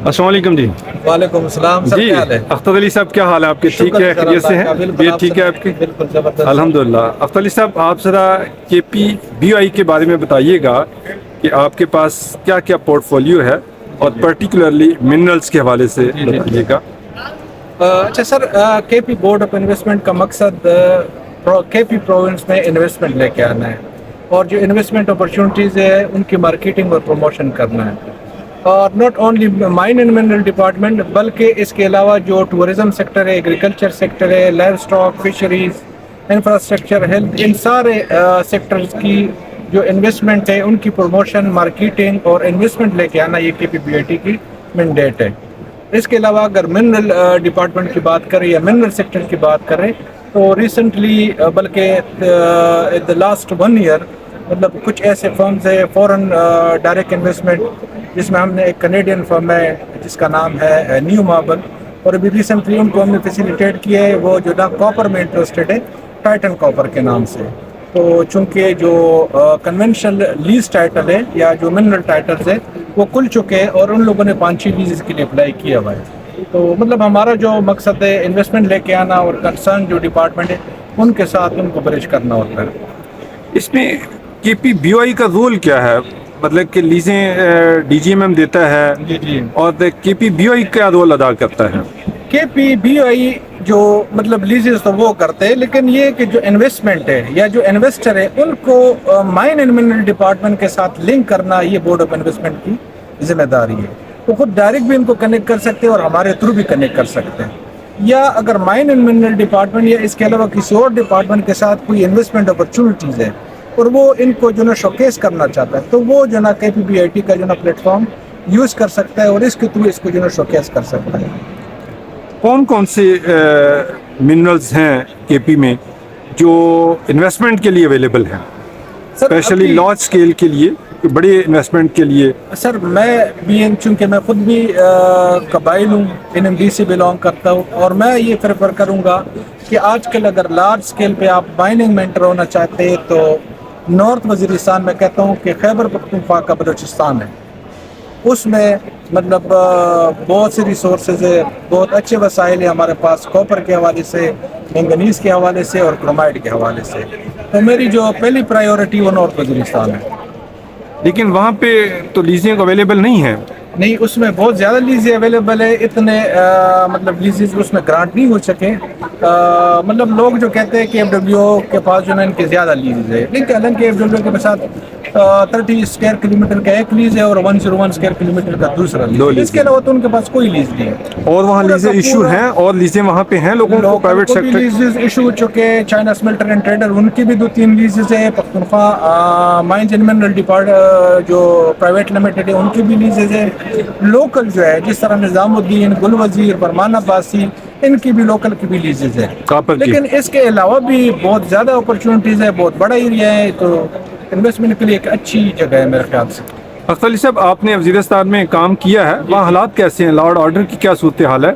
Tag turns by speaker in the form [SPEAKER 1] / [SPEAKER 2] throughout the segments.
[SPEAKER 1] السلام علیکم جی.
[SPEAKER 2] وعلیکم السلام سر.
[SPEAKER 1] جی
[SPEAKER 2] کیا حال ہے؟
[SPEAKER 1] اختر علی صاحب کیا حال ہے آپ کے؟ ٹھیک ہے، خیریت سے ہیں؟
[SPEAKER 2] بالکل
[SPEAKER 1] یہ ٹھیک ہے آپ کے؟
[SPEAKER 2] بالکل زبردست.
[SPEAKER 1] الحمد للہ. اختر علی صاحب آپ ذرا کے پی بی آئی کے بارے میں بتائیے گا کہ آپ کے پاس کیا کیا پورٹ فولیو ہے اور پرٹیکولرلی منرلس کے حوالے سے بتائیے گا.
[SPEAKER 2] اچھا سر، کے پی بورڈ آف انویسٹمنٹ کا مقصد کے پی پروونس میں انویسٹمنٹ لے کے آنا ہے اور جو انویسٹمنٹ اپرچونیٹیز ہے ان کی مارکیٹنگ اور پروموشن کرنا ہے. اور not only mine and mineral department بلکہ اس کے علاوہ جو ٹورزم سیکٹر ہے، ایگریکلچر سیکٹر ہے، livestock, fisheries, infrastructure, health, ان سارے سیکٹرز کی جو انویسٹمنٹ ہے ان کی پروموشن، مارکیٹنگ اور انویسٹمنٹ لے کے آنا یہ کے پی بی آئی ٹی کی مینڈیٹ ہے. اس کے علاوہ اگر منرل ڈپارٹمنٹ کی بات کریں یا منرل سیکٹر کی بات کریں تو ریسنٹلی بلکہ دا لاسٹ 1 ایئر مطلب کچھ ایسے فرمز ہیں فورن ڈائریکٹ انویسٹمنٹ، جس میں ہم نے ایک کینیڈین فرم ہے جس کا نام ہے نیو ماربل، اور ابھی ریسنٹلی ان کو ہم نے فیسیلیٹیٹ کیا ہے. وہ جو نا کاپر میں انٹرسٹڈ ہے، ٹائٹن کاپر کے نام سے. تو چونکہ جو کنونشنل لیز ٹائٹل ہے یا جو منرل ٹائٹلز ہے وہ کھل چکے ہیں اور ان لوگوں نے 5-6 لیزز کے لیے اپلائی کیا ہوا ہے. تو مطلب ہمارا جو مقصد ہے انویسٹمنٹ لے کے آنا اور کنسرن جو ڈپارٹمنٹ ہے ان کے ساتھ ان کو برج کرنا ہوتا ہے.
[SPEAKER 1] اس میں کے پی بی آئی کا رول کیا ہے؟ مطلب کہ لیزیں ڈی جی ایم ایم دیتا ہے
[SPEAKER 2] جی
[SPEAKER 1] اور کے پی بی آئی کیا رول ادا کرتا ہے؟
[SPEAKER 2] کے پی بی آئی جو مطلب لیزز تو وہ کرتے ہیں، لیکن یہ کہ جو انویسٹمنٹ ہے یا جو انویسٹر ہے ان کو مائن اینڈ منرل ڈپارٹمنٹ کے ساتھ لنک کرنا یہ بورڈ آف انویسٹمنٹ کی ذمہ داری ہے. وہ خود ڈائریکٹ بھی ان کو کنیکٹ کر سکتے ہیں اور ہمارے تھرو بھی کنیکٹ کر سکتے ہیں. یا اگر مائن اینڈ منرل ڈپارٹمنٹ یا اس کے علاوہ کسی اور ڈپارٹمنٹ کے ساتھ کوئی انویسٹمنٹ اپرچونیٹیز ہے اور وہ ان کو جو نا شوکیس کرنا چاہتا ہے تو وہ جو نا K P be I T کا جو نا پلیٹ فارم یوز کر سکتا ہے اور اس کے تھرو اس کو جو نا شوکیس کر سکتا ہے.
[SPEAKER 1] کون کون سے منرلز ہیں کے پی میں جو انویسٹمنٹ کے لیے اویلیبل ہیں، اسپیشلی لارج اسکیل کے لیے، بڑے انویسٹمنٹ کے لیے؟
[SPEAKER 2] سر میں بھی چونکہ میں خود بھی قبائل ہوں، این ایم ڈی سے بلانگ کرتا ہوں، اور میں یہ پریفر کروں گا کہ آج کل اگر لارج اسکیل پہ آپ مائننگ میں انٹر ہونا چاہتے ہیں تو نارتھ وزیرستان میں کہتا ہوں کہ خیبر پختونخوا کا بلوچستان ہے. اس میں مطلب بہت سی ریسورسز ہے، بہت اچھے وسائل ہیں ہمارے پاس، کاپر کے حوالے سے، مینگنیز کے حوالے سے اور کرومائٹ کے حوالے سے. تو میری جو پہلی پرائیورٹی وہ نارتھ وزیرستان ہے.
[SPEAKER 1] لیکن وہاں پہ تو لیزیں اویلیبل نہیں ہیں.
[SPEAKER 2] نہیں، اس میں بہت زیادہ لیزیں اویلیبل ہے، اتنے مطلب لیزز اس میں گرانٹ نہیں ہو سکے. مطلب لوگ جو کہتے ہیں کہ ایف ڈبلیو کے پاس جو ہے ان کے زیادہ لیزز ہے، لیکن حالانکہ ایف ڈبلیو کے ساتھ 30 اسکوائر کلومیٹر کا ایک لیز ہے اور 101 اسکوائر کلومیٹر کا دوسرا لیز ہے. اس کے علاوہ تو ان کے پاس کوئی لیز نہیں ہے.
[SPEAKER 1] اور وہاں لیزیں ایشو ہیں، اور لیزیں وہاں پہ ہیں لوگوں کو، پرائیویٹ سیکٹر
[SPEAKER 2] لیزز ایشو ہو چکے. چائنا سمیلٹر اینڈ ٹریڈر ان کی بھی 2-3 لیزز ہے. Pakhtunkhwa mines and mineral department جو پرائیویٹ لمیٹڈ ہے ان کی بھی لیزز ہے. لوکل جو ہے جس طرح نظام الدین، گل وزیر، فرمان عباسی، ان کی بھی لوکل کی بھی لیزز ہے. لیکن اس کے علاوہ بھی بہت زیادہ اپرچونیٹیز ہے، بہت بڑا ایریا ہے، تو انویسٹمنٹ کے لیے ایک اچھی جگہ ہے میرے خیال سے.
[SPEAKER 1] اختر علی صاحب آپ نے وزیرستان میں کام کیا ہے، وہاں حالات کیسے ہیں؟ لا اینڈ آرڈر کی کیا صورتحال ہے؟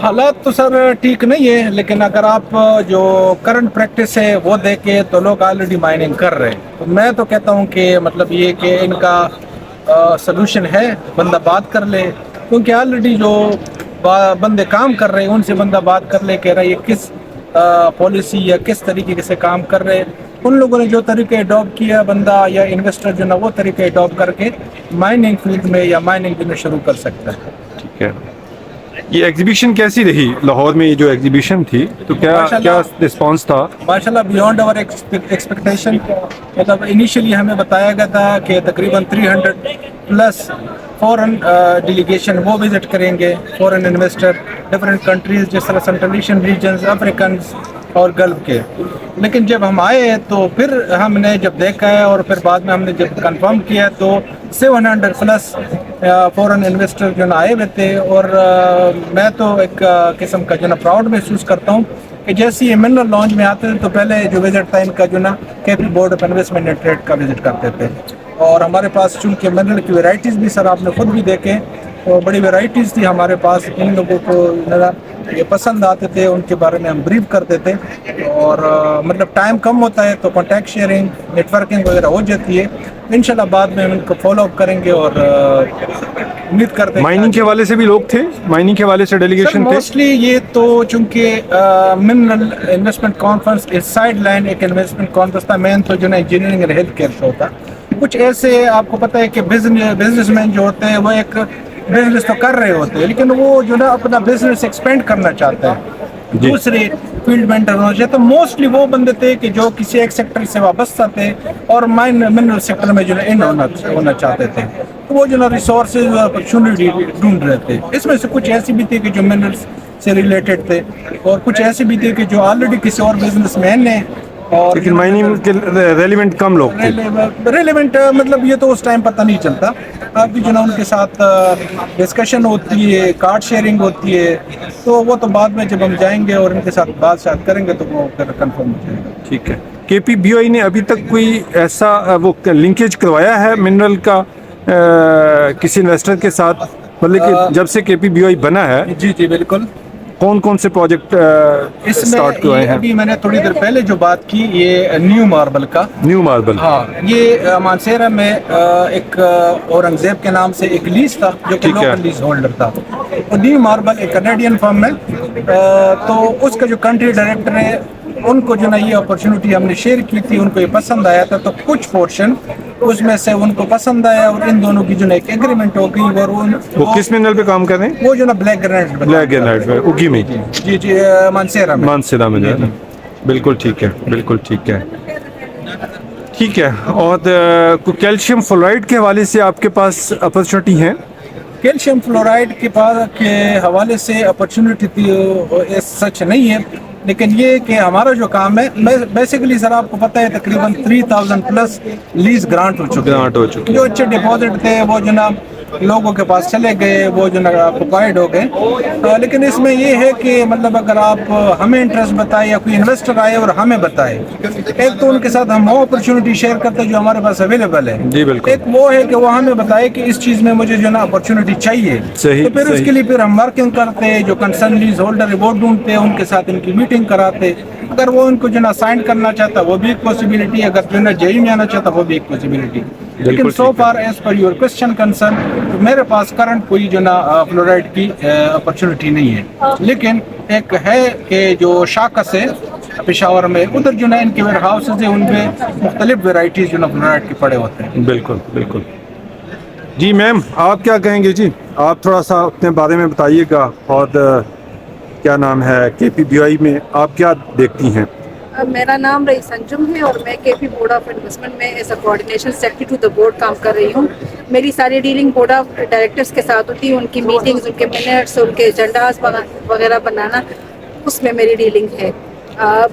[SPEAKER 2] حالات تو سر ٹھیک نہیں ہے، لیکن اگر آپ جو کرنٹ پریکٹس ہے وہ دیکھیں تو لوگ آلریڈی مائننگ کر رہے ہیں. تو میں تو کہتا ہوں کہ مطلب یہ کہ ان کا سلوشن ہے، بندہ بات کر لے، کیونکہ آلریڈی جو بندے کام کر رہے ہیں ان سے بندہ بات کر لے، کہہ رہا ہے یہ کس پالیسی یا کس طریقے سے کام کر رہے ہیں. ان لوگوں نے جو طریقہ اڈاپٹ کیا، بندہ یا انویسٹر جو نا وہ طریقہ اڈاپٹ کر کے مائننگ فیلڈ میں یا مائننگ میں شروع کر سکتا ہے.
[SPEAKER 1] ٹھیک ہے. یہ ایگزیبیشن کیسی رہی لاہور میں؟ یہ جو ایگزیبیشن تھی تو کیا رسپانس تھا؟
[SPEAKER 2] ماشاءاللہ بیونڈ آور ایکسپیکٹیشن. مطلب انیشلی ہمیں بتایا گیا تھا کہ تقریباً 300+ فورن ڈیلیگیشن وہ وزٹ کریں گے، فورن انویسٹر ڈفرینٹ کنٹریز جس طرح سینٹرل ایشین ریجنز، افریکنز اور گلف کے. لیکن جب ہم آئے تو پھر ہم نے جب دیکھا ہے اور پھر بعد میں ہم نے جب کنفرم کیا تو 700+ فورن انویسٹر جو نا آئے ہوئے تھے. اور میں تو ایک قسم کا جو نا پراؤڈ محسوس کرتا ہوں کہ جیسے یہ منرل لانچ میں آتے تھے تو پہلے جو وزٹ تھا ان کا جو نا K P board of investment and trade کا وزٹ کرتے تھے. اور ہمارے پاس چونکہ منرل کی ویرائٹیز بھی سر آپ نے خود بھی دیکھے اور بڑی ویرائٹیز تھی ہمارے پاس. ان لوگوں کو ذرا یہ پسند آتے تھے, ان کے بارے میں ہم بریف کرتے تھے, اور مطلب ٹائم کم ہوتا ہے تو کانٹیکٹ شیئرنگ نیٹ ورکنگ وغیرہ ہو جاتی ہے. انشاءاللہ بعد میں ہم ان کو فالو اپ کریں گے, اور امید کرتے ہیں.
[SPEAKER 1] مائننگ کے حوالے سے بھی لوگ تھے, مائننگ کے حوالے سے ڈیلیگیشن تھے.
[SPEAKER 2] موسٹلی یہ تو چونکہ منرل انویسٹمنٹ کانفرنس اس سائڈ لائن ایک انویسٹمنٹ کانفرنس تھا, مین تو جو نا انجینئرنگ اینڈ ہیلتھ کیئر شو تھا. کچھ ایسے آپ کو پتہ ہے کہ بزنس مین جو ہوتے ہیں وہ ایک بزنس تو کر رہے ہوتے ہیں, لیکن وہ جو نا اپنا بزنس ایکسپینڈ کرنا چاہتے ہیں دوسرے فیلڈ میں انٹر ہونا چاہتے. تو موسٹلی وہ بندے تھے کہ جو کسی ایک سیکٹر سے وابستہ تھے اور منرل سیکٹر میں جو ہے ان ہونا چاہتے تھے. تو وہ جو نا ریسورسز اور اپرچونیٹی ڈھونڈ رہے تھے. اس میں سے کچھ ایسی بھی تھی کہ جو منرلس سے ریلیٹڈ تھے, اور کچھ ایسے بھی تھے کہ جو آلریڈی کسی اور بزنس مین نے, اور
[SPEAKER 1] لیکن مائننگ کے ریلیونٹ کم لوگ تھے.
[SPEAKER 2] ریلیونٹ مطلب یہ تو اس ٹائم پتہ نہیں چلتا. اب بھی جو نا ان کے ساتھ ڈسکشن ہوتی ہے, کارڈ شیئرنگ ہوتی ہے, تو وہ تو بعد میں جب ہم جائیں گے اور ان کے ساتھ بات شات کریں گے تو وہ پھر کنفرم ہو جائے گا.
[SPEAKER 1] ٹھیک ہے. کے پی بی آئی نے ابھی تک کوئی ایسا وہ لنکیج کروایا ہے منرل کا کسی انویسٹر کے ساتھ, مطلب کہ جب سے کے پی بی آئی بنا ہے
[SPEAKER 2] جی جی بالکل.
[SPEAKER 1] کون کون سے پروجیکٹ
[SPEAKER 2] اس
[SPEAKER 1] اسٹارٹ
[SPEAKER 2] میں
[SPEAKER 1] ہوئے ہیں؟
[SPEAKER 2] ابھی میں نے تھوڑی دیر پہلے جو بات کی یہ نیو ماربل کا,
[SPEAKER 1] نیو ماربل,
[SPEAKER 2] ہاں یہ مانسیرا میں ایک اورنگ زیب کے نام سے ایک لیز تھا جو کہ لوکل لیز ہولڈر تھا. اور نیو ماربل ایک کینیڈین فرم ہے, تو اس کا جو کنٹری ڈائریکٹر ہے ان کو جو نا یہ اپرچونیٹی ہم نے شیئر کی تھی, ان کو یہ پسند آیا تھا. تو کچھ پورشن اس میں سے ان کو پسند آیا اور ان دونوں کی جو نا ایک ایگریمنٹ ہو گئی. اور
[SPEAKER 1] وہ کس منرل پہ کام کر رہے ہیں؟
[SPEAKER 2] وہ جو نا بلیک گرینائٹ
[SPEAKER 1] اگی میں.
[SPEAKER 2] جی جی مانسیرا میں.
[SPEAKER 1] مانسیرا میں. بالکل ٹھیک ہے, بالکل ٹھیک ہے. ٹھیک ہے. اور کیلشیم فلورائڈ کے حوالے سے آپ کے پاس اپرچونیٹی ہیں؟
[SPEAKER 2] کیلشیم فلورائڈ کے حوالے سے اپرچونیٹی سچ نہیں ہے, لیکن یہ کہ ہمارا جو کام ہے بیسیکلی سر آپ کو پتہ ہے تقریباً 3000 پلس لیز گرانٹ ہو چکے, جو اچھے ڈپازٹ تھے وہ جناب لوگوں کے پاس چلے گئے, وہ جو آکوپائڈ ہو گئے. لیکن اس میں یہ ہے کہ مطلب اگر آپ ہمیں انٹرسٹ بتائیں یا کوئی انویسٹر آئے اور ہمیں بتائے, ایک تو ان کے ساتھ ہم وہ اپرچونیٹی شیئر کرتے ہیں جو ہمارے پاس اویلیبل ہے.
[SPEAKER 1] جی بالکل.
[SPEAKER 2] ایک وہ ہے کہ وہ ہمیں بتائے کہ اس چیز میں مجھے جو نا اپرچونیٹی چاہیے, تو پھر اس کے لیے پھر ہم ورکنگ کرتے, جو کنسرن لیز ہولڈر ہے وہ ڈھونڈتے, ان کے ساتھ ان کی میٹنگ کراتے. اگر وہ ان کو جو نا سائن کرنا چاہتا وہ بھی ایک پاسبلٹی, اگر جو نا جے میں آنا چاہتا وہ بھی ایک پاسبلٹی. لیکن so far as per your question concern میرے پاس کرنٹ کوئی جو نا فلورائڈ کی اپرچونیٹی نہیں ہے. لیکن ایک ہے کہ جو شاکس ہے پشاور میں, ادھر جو نا ان کے ویئر ہاؤسز ہیں, ان پہ مختلف ویرائٹیز جو نا فلورائڈ کے پڑے ہوتے ہیں.
[SPEAKER 1] بالکل بالکل. جی میم آپ کیا کہیں گے؟ جی آپ تھوڑا سا اپنے بارے میں بتائیے گا, اور کیا نام ہے کے پی بی آئی میں آپ کیا دیکھتی ہیں؟
[SPEAKER 3] میرا نام رئیس انجم ہے اور میں K P board of investment میں as a coordination secretary to the board کام کر رہی ہوں. میری ساری ڈیلنگ بورڈ آف ڈائریکٹرز کے ساتھ ہوتی ہے, ان کی میٹنگز, ان کے منٹس, ان کے ایجنڈاز وغیرہ بنانا, اس میں میری ڈیلنگ ہے.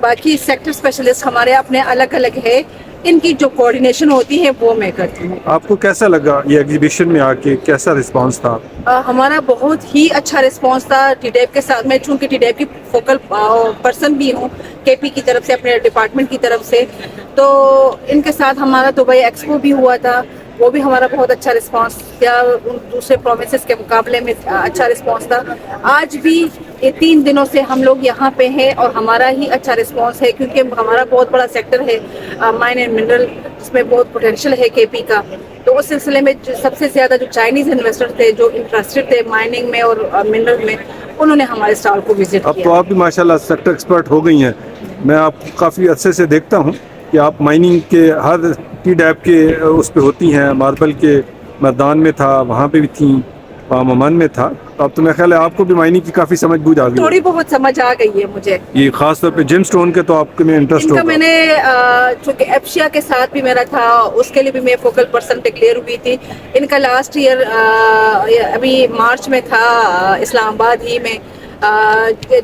[SPEAKER 3] باقی سیکٹر اسپیشلسٹ ہمارے اپنے الگ الگ ہے, ان کی جو کوآرڈینیشن ہوتی ہے وہ میں کرتی ہوں.
[SPEAKER 1] آپ کو کیسا لگا یہ ایگزیبیشن میں آ کے, کیسا رسپانس تھا؟
[SPEAKER 3] ہمارا بہت ہی اچھا رسپانس تھا. ٹی ڈیپ کے ساتھ میں چونکہ ٹی ڈیپ کی فوکل پرسن بھی ہوں کے پی کی طرف سے, اپنے ڈپارٹمنٹ کی طرف سے, تو ان کے ساتھ ہمارا دبئی ایکسپو بھی ہوا تھا, وہ بھی ہمارا بہت اچھا رسپانس تھا, دوسرے پروونسز کے مقابلے میں اچھا رسپانس تھا. آج بھی یہ 3 دنوں سے ہم لوگ یہاں پہ ہیں اور ہمارا ہی اچھا رسپانس ہے, کیونکہ ہمارا بہت بڑا سیکٹر ہے مائن اینڈ منرل, جس میں بہت پوٹینشیل ہے کے پی کا. تو اس سلسلے میں سب سے زیادہ جو چائنیز انویسٹر تھے جو انٹرسٹڈ تھے مائننگ میں اور منرل میں, انہوں نے ہمارے اسٹال کو وزٹ کیا.
[SPEAKER 1] اب تو آپ بھی ماشاءاللہ سیکٹر ایکسپرٹ ہو گئی ہیں. میں آپ کو کافی عرصے سے دیکھتا ہوں کہ آپ مائننگ کے ہر ٹی ڈیپ کے اس پہ ہوتی ہیں. ماربل کے میدان میں تھا, وہاں پہ بھی تھیں, ممن میں تھا. اب تو میرا خیال ہے آپ کو بھی مائننگ کی کافی سمجھ بوجھ آ گئی,
[SPEAKER 3] تھوڑی بہت سمجھ آ گئی ہے مجھے.
[SPEAKER 1] یہ خاص طور پہ جیم سٹون کے تو آپ کے میں انٹرسٹ ہوگا.
[SPEAKER 3] میں نے چونکہ ایپشیا کے ساتھ بھی میرا تھا, اس کے لیے بھی میں فوکل پرسن ڈکلیئر ہوئی تھی. ان کا لاسٹ ایئر ابھی مارچ میں تھا اسلام آباد ہی میں,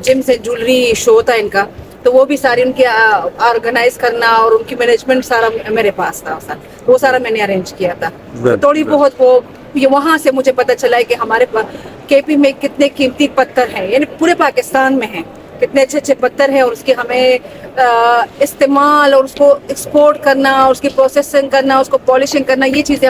[SPEAKER 3] جم سے جولری شو تھا ان کا, تو وہ بھی ساری ان کی آرگنائز کرنا اور ان کی مینجمنٹ سارا میرے پاس تھا, وہ سارا میں نے ارینج کیا تھا. تھوڑی بہت وہ وہاں سے مجھے پتہ چلا ہے کہ ہمارے کے پی میں کتنے قیمتی پتھر ہیں, یعنی پورے پاکستان میں ہیں کتنے اچھے اچھے پتھر ہیں, اور اس کے ہمیں استعمال اور اس کو ایکسپورٹ کرنا, اور اس کی پروسیسنگ کرنا, اس کو پالشنگ کرنا, یہ چیزیں